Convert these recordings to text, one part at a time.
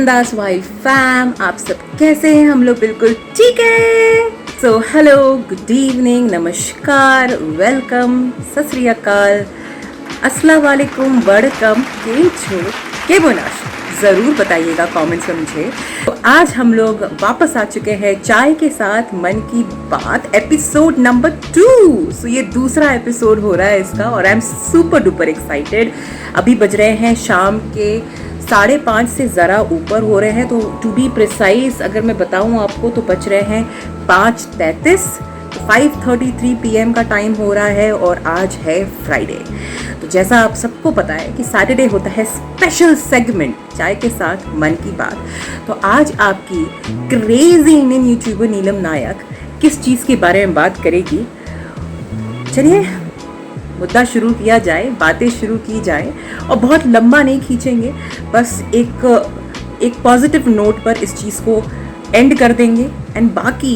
बिंदास wife fam, आप सब कैसे हैं? हम लोग बिल्कुल ठीक है। सो हेलो, गुड इवनिंग, नमस्कार, वेलकम, सत श्री अकाल, अस्सलाम वालेकुम, वड़कम, केम छो, के बोनाश ज़रूर बताइएगा कमेंट्स में मुझे। तो आज हम लोग वापस आ चुके हैं चाय के साथ मन की बात एपिसोड नंबर 2। सो ये दूसरा एपिसोड हो रहा है इसका और I am super duper excited. अभी बज रहे हैं शाम के 5:30 से ज़रा ऊपर हो रहे हैं, तो टू बी प्रिसाइज अगर मैं बताऊं आपको तो बज रहे हैं 5:33। 5:33 PM का टाइम हो रहा है और आज है फ्राइडे। तो जैसा आप सबको पता है कि सैटरडे होता है स्पेशल सेगमेंट चाय के साथ मन की बात। तो आज आपकी क्रेजी इंडियन यूट्यूबर नीलम नायक किस चीज़ के बारे में बात करेगी, चलिए मुद्दा शुरू किया जाए, बातें शुरू की जाए और बहुत लंबा नहीं खींचेंगे, बस एक पॉजिटिव नोट पर इस चीज़ को एंड कर देंगे एंड बाकी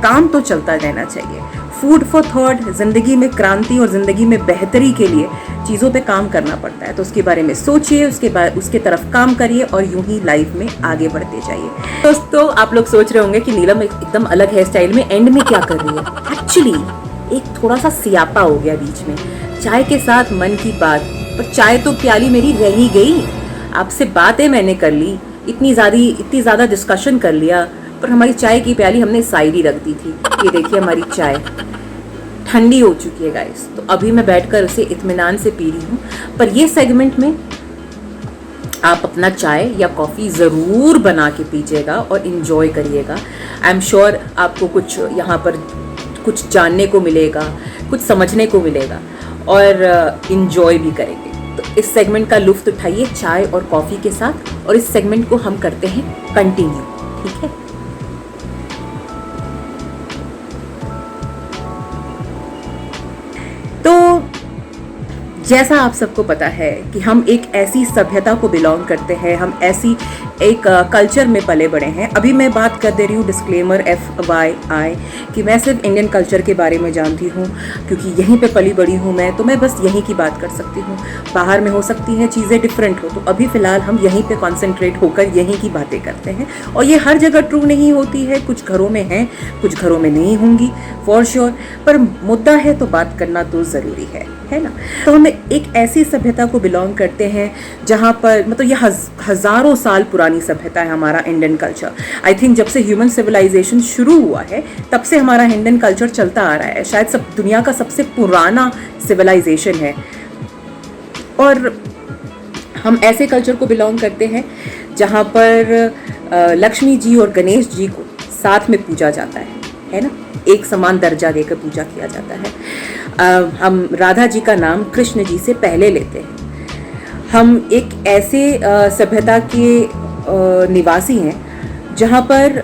काम तो चलता रहना चाहिए। फूड फॉर थॉट, ज़िंदगी में क्रांति और ज़िंदगी में बेहतरी के लिए चीज़ों पे काम करना पड़ता है, तो उसके बारे में सोचिए, उसके तरफ काम करिए और यूं ही लाइफ में आगे बढ़ते जाइए। दोस्तों, आप लोग सोच रहे होंगे कि नीलम एकदम अलग हेयर स्टाइल में एंड में क्या कर रही है। एक्चुअली एक थोड़ा सा सियापा हो गया बीच में, चाय के साथ मन की बात, पर चाय तो प्याली मेरी रह ही गई। आपसे बातें मैंने कर ली, इतनी ज़्यादा डिस्कशन कर लिया, पर हमारी चाय की प्याली हमने साइड ही रख दी थी। ये देखिए हमारी चाय ठंडी हो चुकी है गाइस, तो अभी मैं बैठकर उसे इत्मीनान से पी रही हूँ। पर ये सेगमेंट में आप अपना चाय या कॉफ़ी ज़रूर बना के पीजिएगा और इन्जॉय करिएगा। आई एम श्योर आपको कुछ यहाँ पर कुछ जानने को मिलेगा, कुछ समझने को मिलेगा और इन्जॉय भी करेंगे। तो इस सेगमेंट का लुत्फ़ उठाइए चाय और कॉफ़ी के साथ, और इस सेगमेंट को हम करते हैं कंटिन्यू, ठीक है। तो जैसा आप सबको पता है कि हम एक ऐसी सभ्यता को बिलोंग करते हैं, हम ऐसी एक कल्चर में पले बड़े हैं। अभी मैं बात कर दे रही हूँ डिस्क्लेमर FYI कि मैं सिर्फ इंडियन कल्चर के बारे में जानती हूँ, क्योंकि यहीं पे पली बड़ी हूँ मैं, तो मैं बस यहीं की बात कर सकती हूँ। बाहर में हो सकती हैं चीज़ें डिफरेंट हो, तो अभी फ़िलहाल हम यहीं पे कॉन्सेंट्रेट होकर यहीं की बातें करते हैं। और ये हर जगह ट्रू नहीं होती है, कुछ घरों में हैं, कुछ घरों में नहीं होंगी फॉर श्योर, पर मुद्दा है तो बात करना तो ज़रूरी है ना। तो हम एक ऐसी सभ्यता को बिलोंग करते हैं जहाँ पर मतलब ये हज़ारों साल पुरानी सभ्यता है हमारा इंडियन कल्चर। आई थिंक जब से ह्यूमन सिविलाइजेशन शुरू हुआ है तब से हमारा इंडियन कल्चर चलता आ रहा है। शायद दुनिया का सबसे पुराना सिविलाइजेशन है और हम ऐसे कल्चर को बिलोंग करते हैं जहाँ पर लक्ष्मी जी और गणेश जी को साथ में पूजा जाता है ना, एक समान दर्जा देकर पूजा किया जाता है। हम राधा जी का नाम कृष्ण जी से पहले लेते हैं। हम एक ऐसे सभ्यता के निवासी हैं जहाँ पर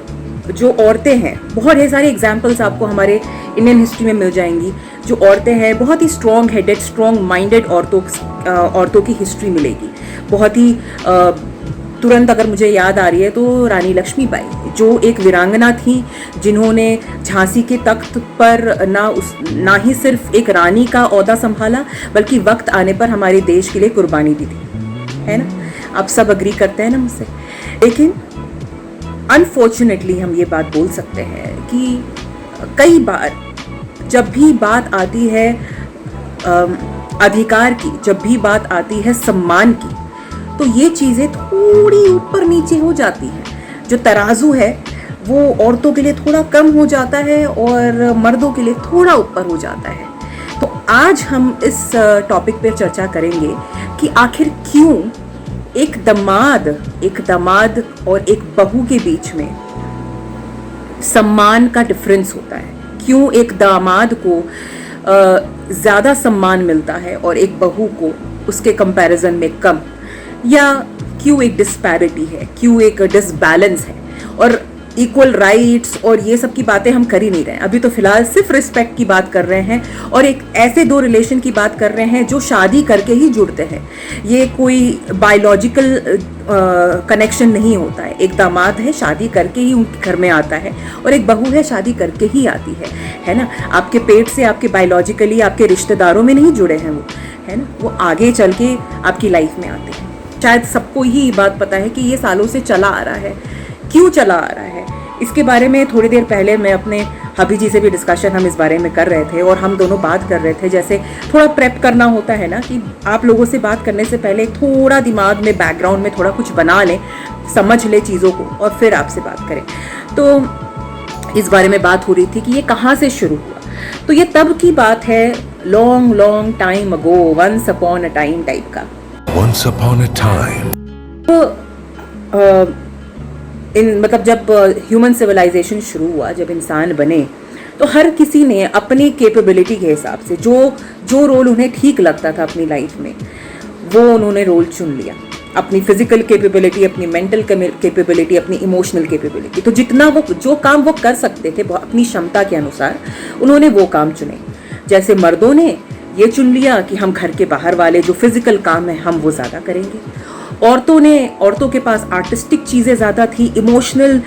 जो औरतें हैं, बहुत ढेर सारे एग्जाम्पल्स आपको हमारे इंडियन हिस्ट्री में मिल जाएंगी। जो औरतें हैं बहुत ही स्ट्रॉन्ग हेडेड, स्ट्रॉन्ग माइंडेड औरतों की हिस्ट्री मिलेगी। बहुत ही तुरंत अगर मुझे याद आ रही है तो रानी लक्ष्मीबाई, जो एक वीरांगना थी जिन्होंने झांसी के तख्त पर ना ही सिर्फ एक रानी का ओहदा संभाला, बल्कि वक्त आने पर हमारे देश के लिए कुर्बानी भी दी, है ना। आप सब अग्री करते हैं ना मुझसे। लेकिन अनफॉर्चुनेटली हम ये बात बोल सकते हैं कि कई बार जब भी बात आती है अधिकार की, जब भी बात आती है सम्मान की, तो ये चीज़ें थोड़ी ऊपर नीचे हो जाती हैं। जो तराजू है वो औरतों के लिए थोड़ा कम हो जाता है और मर्दों के लिए थोड़ा ऊपर हो जाता है। तो आज हम इस टॉपिक पर चर्चा करेंगे कि आखिर क्यों एक दामाद और एक बहू के बीच में सम्मान का डिफरेंस होता है। क्यों एक दामाद को ज़्यादा सम्मान मिलता है और एक बहू को उसके कंपैरिजन में कम, या क्यों एक डिस्पैरिटी है, क्यों एक डिसबैलेंस है। और इक्वल राइट्स और ये सब की बातें हम कर ही नहीं रहे हैं। अभी तो फिलहाल सिर्फ रिस्पेक्ट की बात कर रहे हैं और एक ऐसे दो रिलेशन की बात कर रहे हैं जो शादी करके ही जुड़ते हैं। ये कोई बायोलॉजिकल कनेक्शन नहीं होता है। एक दामाद है, शादी करके ही उनके घर में आता है, और एक बहू है, शादी करके ही आती है ना। आपके पेट से, आपके बायोलॉजिकली आपके रिश्तेदारों में नहीं जुड़े हैं वो, है ना। वो आगे चल के आपकी लाइफ में आते हैं। शायद सबको ही बात पता है कि ये सालों से चला आ रहा है। क्यों चला आ रहा है, इसके बारे में थोड़ी देर पहले मैं अपने हबी जी से भी डिस्कशन हम इस बारे में कर रहे थे और हम दोनों बात कर रहे थे। जैसे थोड़ा प्रेप करना होता है ना, कि आप लोगों से बात करने से पहले थोड़ा दिमाग में, बैकग्राउंड में थोड़ा कुछ बना लें, समझ ले चीज़ों को और फिर आपसे बात करें। तो इस बारे में बात हो रही थी कि ये कहाँ से शुरू हुआ। तो ये तब की बात है, long long time ago, once upon a time type का। Once upon a time. तो मतलब जब ह्यूमन सिविलाइजेशन शुरू हुआ, जब इंसान बने, तो हर किसी ने अपनी कैपेबिलिटी के हिसाब से जो रोल उन्हें ठीक लगता था अपनी लाइफ में, वो उन्होंने रोल चुन लिया। अपनी फिजिकल कैपेबिलिटी, अपनी मेंटल कैपेबिलिटी, अपनी इमोशनल कैपेबिलिटी, तो जितना वो जो काम वो कर सकते थे अपनी क्षमता के अनुसार, उन्होंने वो काम चुने। जैसे मर्दों ने ये चुन लिया कि हम घर के बाहर वाले जो फिजिकल काम है हम वो ज़्यादा करेंगे। औरतों के पास आर्टिस्टिक चीज़ें ज़्यादा थी, इमोशनल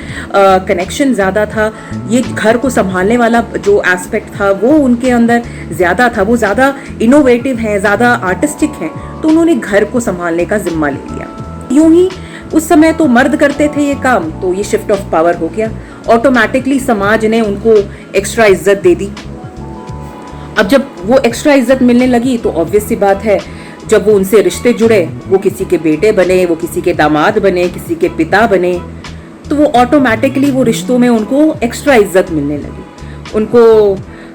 कनेक्शन ज़्यादा था, ये घर को संभालने वाला जो एस्पेक्ट था वो उनके अंदर ज़्यादा था, वो ज़्यादा इनोवेटिव हैं, ज़्यादा आर्टिस्टिक हैं, तो उन्होंने घर को संभालने का जिम्मा ले लिया। यूं ही उस समय तो मर्द करते थे ये काम, तो ये शिफ्ट ऑफ पावर हो गया। ऑटोमेटिकली समाज ने उनको एक्स्ट्रा इज्जत दे दी। अब जब वो एक्स्ट्रा इज्जत मिलने लगी तो ऑब्वियस सी बात है, जब वो उनसे रिश्ते जुड़े, वो किसी के बेटे बने, वो किसी के दामाद बने, किसी के पिता बने, तो वो ऑटोमेटिकली वो रिश्तों में उनको एक्स्ट्रा इज्जत मिलने लगी। उनको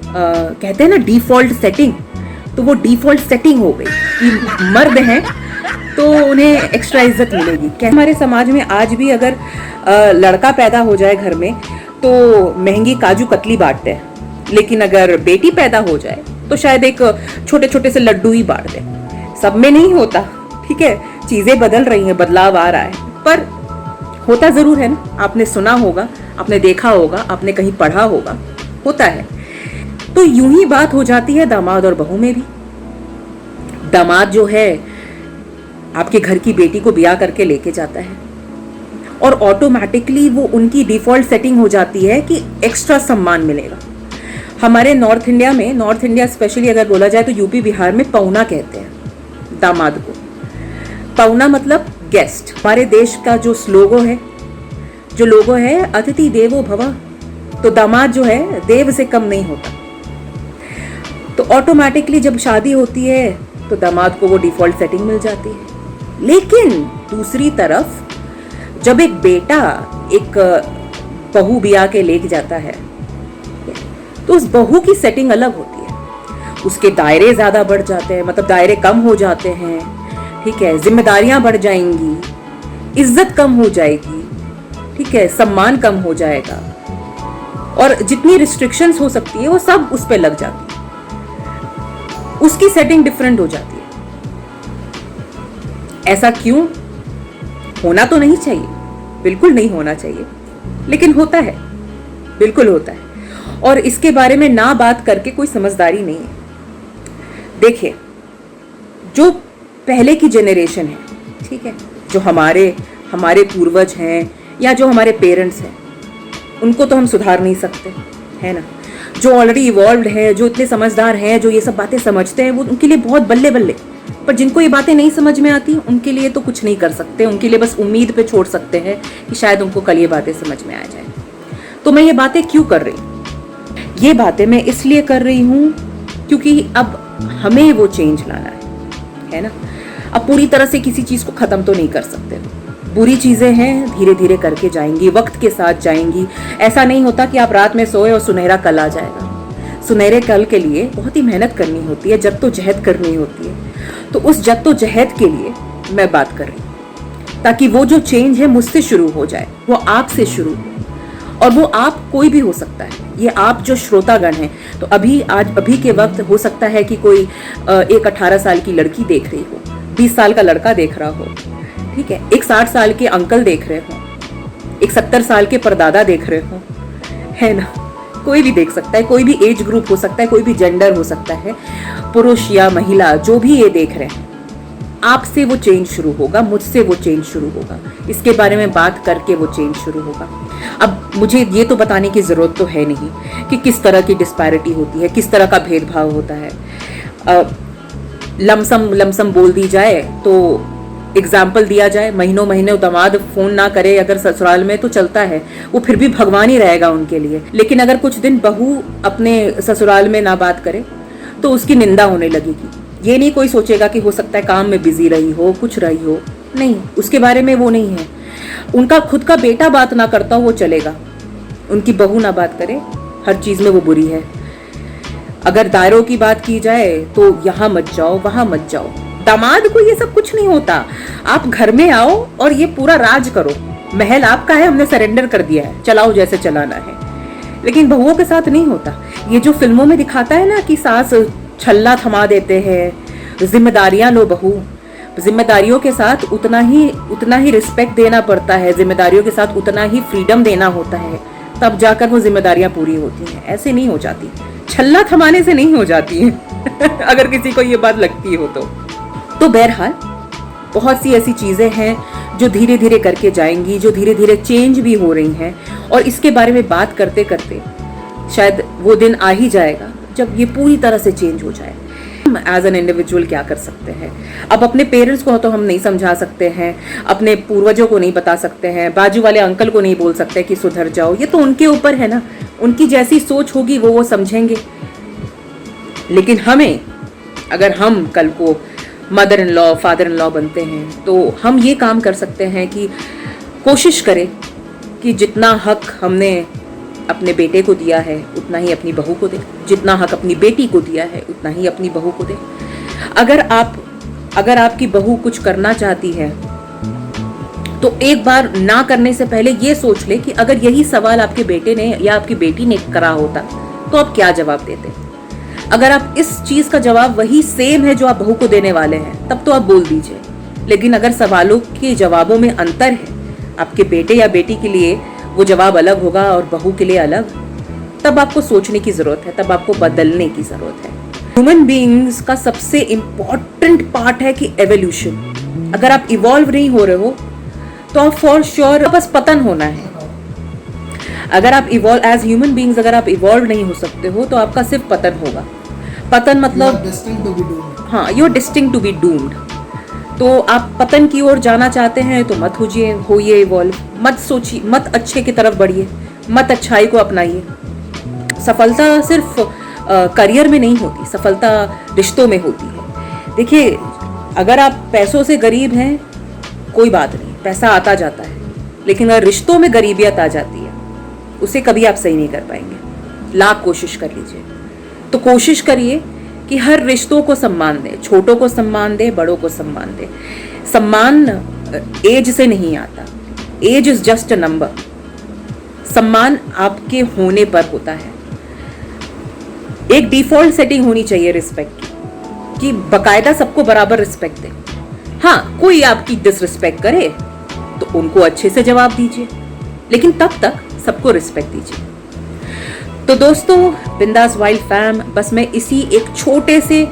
कहते हैं ना डिफॉल्ट सेटिंग, तो वो डिफॉल्ट सेटिंग हो गई कि मर्द हैं तो उन्हें एक्स्ट्रा इज्जत मिलेगी। क्या हमारे समाज में आज भी अगर लड़का पैदा हो जाए घर में तो महंगी काजू कतली बांटते हैं, लेकिन अगर बेटी पैदा हो जाए तो शायद एक छोटे छोटे से लड्डू ही बांट दे। सब में नहीं होता, ठीक है, चीजें बदल रही हैं, बदलाव आ रहा है, पर होता जरूर है ना। आपने सुना होगा, आपने देखा होगा, आपने कहीं पढ़ा होगा, होता है। तो यूं ही बात हो जाती है दामाद और बहू में भी। दामाद जो है आपके घर की बेटी को ब्याह करके लेके जाता है और ऑटोमेटिकली वो उनकी डिफॉल्ट सेटिंग हो जाती है कि एक्स्ट्रा सम्मान मिलेगा। हमारे नॉर्थ इंडिया स्पेशली अगर बोला जाए तो यूपी बिहार में पौना कहते हैं दामाद को। पौना मतलब गेस्ट। हमारे देश का जो लोगो है अतिथि देवो भव, तो दामाद जो है देव से कम नहीं होता। तो ऑटोमेटिकली जब शादी होती है तो दामाद को वो डिफॉल्ट सेटिंग मिल जाती है। लेकिन दूसरी तरफ जब एक बेटा एक बहू ब्याह के लेके जाता है तो उस बहू की सेटिंग अलग होती है। उसके दायरे ज़्यादा बढ़ जाते हैं, मतलब दायरे कम हो जाते हैं, ठीक है, जिम्मेदारियां बढ़ जाएंगी, इज्जत कम हो जाएगी, ठीक है, सम्मान कम हो जाएगा और जितनी रिस्ट्रिक्शंस हो सकती है वो सब उस पर लग जाती है। उसकी सेटिंग डिफरेंट हो जाती है। ऐसा क्यों? होना तो नहीं चाहिए, बिल्कुल नहीं होना चाहिए, लेकिन होता है, बिल्कुल होता है। और इसके बारे में ना बात करके कोई समझदारी नहीं है। देखिए, जो पहले की जेनरेशन है, ठीक है, जो हमारे पूर्वज हैं या जो हमारे पेरेंट्स हैं, उनको तो हम सुधार नहीं सकते, है ना। जो ऑलरेडी इवॉल्व्ड है, जो इतने समझदार हैं, जो ये सब बातें समझते हैं, वो उनके लिए बहुत बल्ले बल्ले। पर जिनको ये बातें नहीं समझ में आती, उनके लिए तो कुछ नहीं कर सकते। उनके लिए बस उम्मीद पे छोड़ सकते हैं कि शायद उनको कल ये बातें समझ में आ जाए। तो मैं ये बातें क्यों कर रही हूँ? ये बातें मैं इसलिए कर रही हूँ क्योंकि अब हमें वो चेंज लाना है ना। अब पूरी तरह से किसी चीज़ को ख़त्म तो नहीं कर सकते। बुरी चीज़ें हैं, धीरे धीरे करके जाएंगी, वक्त के साथ जाएंगी। ऐसा नहीं होता कि आप रात में सोए और सुनहरा कल आ जाएगा। सुनहरे कल के लिए बहुत ही मेहनत करनी होती है, जद्दोजहद करनी होती है। तो उस जद्दोजहद के लिए मैं बात कर रही हूँ, ताकि वो जो चेंज है मुझसे शुरू हो जाए, वो आपसे शुरू हो। और वो आप कोई भी हो सकता है। ये आप जो श्रोतागण हैं, तो अभी के वक्त हो सकता है कि कोई एक 18 साल की लड़की देख रही हो, 20 साल का लड़का देख रहा हो, ठीक है, एक 60 साल के अंकल देख रहे हो, एक 70 साल के परदादा देख रहे हो, है ना। कोई भी देख सकता है, कोई भी एज ग्रुप हो सकता है, कोई भी जेंडर हो सकता है, पुरुष या महिला, जो भी ये देख रहे हैं। आपसे वो चेंज शुरू होगा, मुझसे वो चेंज शुरू होगा, इसके बारे में बात करके वो चेंज शुरू होगा। अब मुझे ये तो बताने की ज़रूरत तो है नहीं कि किस तरह की डिस्पैरिटी होती है, किस तरह का भेदभाव होता है। लमसम बोल दी जाए तो एग्जाम्पल दिया जाए, महीनों महीनों दामाद फोन ना करे अगर ससुराल में तो चलता है, वो फिर भी भगवान ही रहेगा उनके लिए। लेकिन अगर कुछ दिन बहू अपने ससुराल में ना बात करे तो उसकी निंदा होने लगेगी। ये नहीं कोई सोचेगा कि हो सकता है काम में बिजी रही हो, कुछ रही हो, नहीं, उसके बारे में वो नहीं है। उनका खुद का बेटा बात ना करता हो वो चलेगा, उनकी बहू ना बात करे, हर चीज में वो बुरी है। अगर दायरों की बात की जाए तो यहाँ मत जाओ, वहां मत जाओ। दामाद को ये सब कुछ नहीं होता, आप घर में आओ और ये पूरा राज करो, महल आपका है, हमने सरेंडर कर दिया है, चलाओ जैसे चलाना है। लेकिन बहुओं के साथ नहीं होता। ये जो फिल्मों में दिखाता है ना कि सास छल्ला थमा देते हैं, जिम्मेदारियां लो बहू, जिम्मेदारियों के साथ उतना ही रिस्पेक्ट देना पड़ता है, जिम्मेदारियों के साथ उतना ही फ्रीडम देना होता है, तब जाकर वो जिम्मेदारियां पूरी होती हैं। ऐसे नहीं हो जाती, छल्ला थमाने से नहीं हो जाती है अगर किसी को ये बात लगती हो तो बहरहाल बहुत सी ऐसी चीजें हैं जो धीरे धीरे करके जाएंगी, जो धीरे धीरे चेंज भी हो रही हैं, और इसके बारे में बात करते करते शायद वो दिन आ ही जाएगा जब ये पूरी तरह से चेंज हो जाए। हम एज एन इंडिविजुअल क्या कर सकते हैं? अब अपने पेरेंट्स को तो हम नहीं समझा सकते हैं, अपने पूर्वजों को नहीं बता सकते हैं, बाजू वाले अंकल को नहीं बोल सकते कि सुधर जाओ, ये तो उनके ऊपर है ना, उनकी जैसी सोच होगी वो समझेंगे। लेकिन हमें, अगर हम कल को mother in law, father in law बनते हैं तो हम ये काम कर सकते हैं कि कोशिश करें कि जितना हक हमने अपने बेटे को दिया है उतना ही अपनी बहू को दे, जितना हक अपनी बेटी को दिया है उतना ही अपनी बहू को दे। अगर आपकी बहू कुछ करना चाहती है तो एक बार ना करने से पहले ये सोच ले कि अगर यही सवाल आपके बेटे ने या आपकी बेटी ने करा होता तो आप क्या जवाब देते। अगर आप इस चीज का जवाब वही सेम है जो आप बहू को देने वाले हैं तब तो आप बोल दीजिए। लेकिन अगर सवालों के जवाबों में अंतर है, आपके बेटे या बेटी के लिए वो जवाब अलग होगा और बहू के लिए अलग, तब आपको सोचने की जरूरत है, तब आपको बदलने की जरूरत है। ह्यूमन बीइंग्स का सबसे इंपॉर्टेंट पार्ट है कि एवोल्यूशन। अगर आप इवॉल्व नहीं हो रहे हो तो आप फॉर श्योर बस पतन होना है। अगर आप इवॉल्व एज ह्यूमन बीइंग्स, अगर आप इवॉल्व नहीं हो सकते हो तो आपका सिर्फ पतन होगा। पतन मतलब हाँ, you are destined to be doomed. तो आप पतन की ओर जाना चाहते हैं तो मत होइए इवॉल्व, मत सोचिए, मत अच्छे की तरफ बढ़िए, मत अच्छाई को अपनाइए। सफलता सिर्फ करियर में नहीं होती, सफलता रिश्तों में होती है। देखिए, अगर आप पैसों से गरीब हैं कोई बात नहीं, पैसा आता जाता है, लेकिन अगर रिश्तों में गरीबियत आ जाती है उसे कभी आप सही नहीं कर पाएंगे। लाख कोशिश कर लीजिए, तो कोशिश करिए कि हर रिश्तों को सम्मान दे, छोटों को सम्मान दे, बड़ों को सम्मान दे। सम्मान एज से नहीं आता, age is just a number. सम्मान आपके होने पर होता है। एक डिफॉल्ट सेटिंग होनी चाहिए रिस्पेक्ट की कि बकायदा सबको बराबर रिस्पेक्ट दे। हाँ, कोई आपकी डिसरिस्पेक्ट करे तो उनको अच्छे से जवाब दीजिए, लेकिन तब तक सबको रिस्पेक्ट दीजिए। तो दोस्तों, बिंदास वाइल्ड फैम, बस मैं इसी एक छोटे से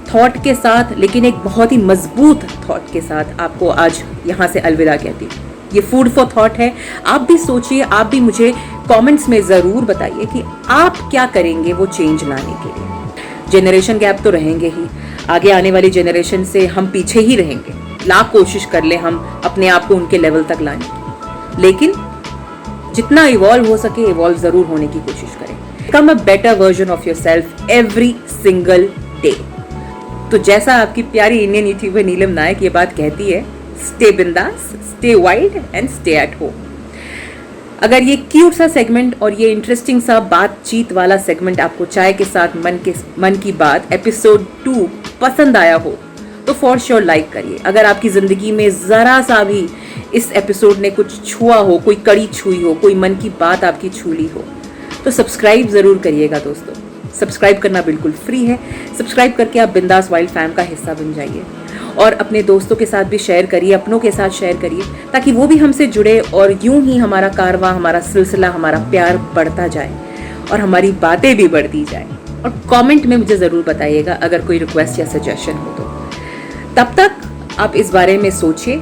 थॉट के साथ, लेकिन एक बहुत ही मजबूत थॉट के साथ आपको आज यहाँ से अलविदा कहती हूँ। ये फूड फॉर थॉट है, आप भी सोचिए, आप भी मुझे कमेंट्स में ज़रूर बताइए कि आप क्या करेंगे वो चेंज लाने के लिए। जेनरेशन गैप तो रहेंगे ही, आगे आने वाली जेनरेशन से हम पीछे ही रहेंगे। लाख कोशिश कर ले हम अपने आप को उनके लेवल तक लाने की, लेकिन जितना इवॉल्व हो सके इवॉल्व जरूर होने की कोशिश करें। Become a better version of yourself every single day. तो जैसा आपकी प्यारी इंडियन यूट्यूबर नीलम नायक ये बात कहती है, स्टे बिंदास, stay wild and stay at home. अगर ये क्यूट सा सेगमेंट और ये इंटरेस्टिंग सा बातचीत वाला सेगमेंट आपको चाय के साथ मन की बात एपिसोड 2 पसंद आया हो तो फॉर श्योर लाइक करिए। अगर आपकी ज़िंदगी में ज़रा सा भी इस एपिसोड ने कुछ छुआ हो, कोई कड़ी छुई हो, कोई मन की बात आपकी छू ली हो, तो सब्सक्राइब ज़रूर करिएगा दोस्तों। सब्सक्राइब करना बिल्कुल फ्री है। सब्सक्राइब करके आप बिंदास वाइल्ड फैम का हिस्सा बन जाइए और अपने दोस्तों के साथ भी शेयर करिए, अपनों के साथ शेयर करिए, ताकि वो भी हमसे जुड़े और यूं ही हमारा कारवां, हमारा सिलसिला, हमारा प्यार बढ़ता जाए और हमारी बातें भी बढ़ती जाए। और कमेंट में मुझे ज़रूर बताइएगा अगर कोई रिक्वेस्ट या सजेशन हो तो। तब तक आप इस बारे में सोचिए,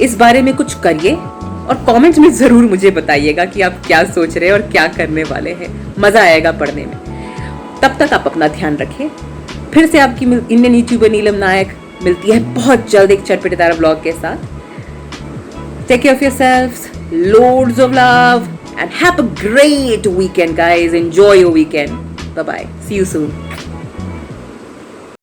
इस बारे में कुछ करिए और कमेंट में ज़रूर मुझे बताइएगा कि आप क्या सोच रहे हैं और क्या करने वाले हैं। मज़ा आएगा पढ़ने में। तब तक आप अपना ध्यान रखें। फिर से आपकी इंडियन यूट्यूबर नीलम नायक मिलती है बहुत जल्द एक चटपटेदार ब्लॉग के साथ. Take care of yourselves, loads of love, and have a great weekend, guys. Enjoy your weekend. Bye bye. See you soon.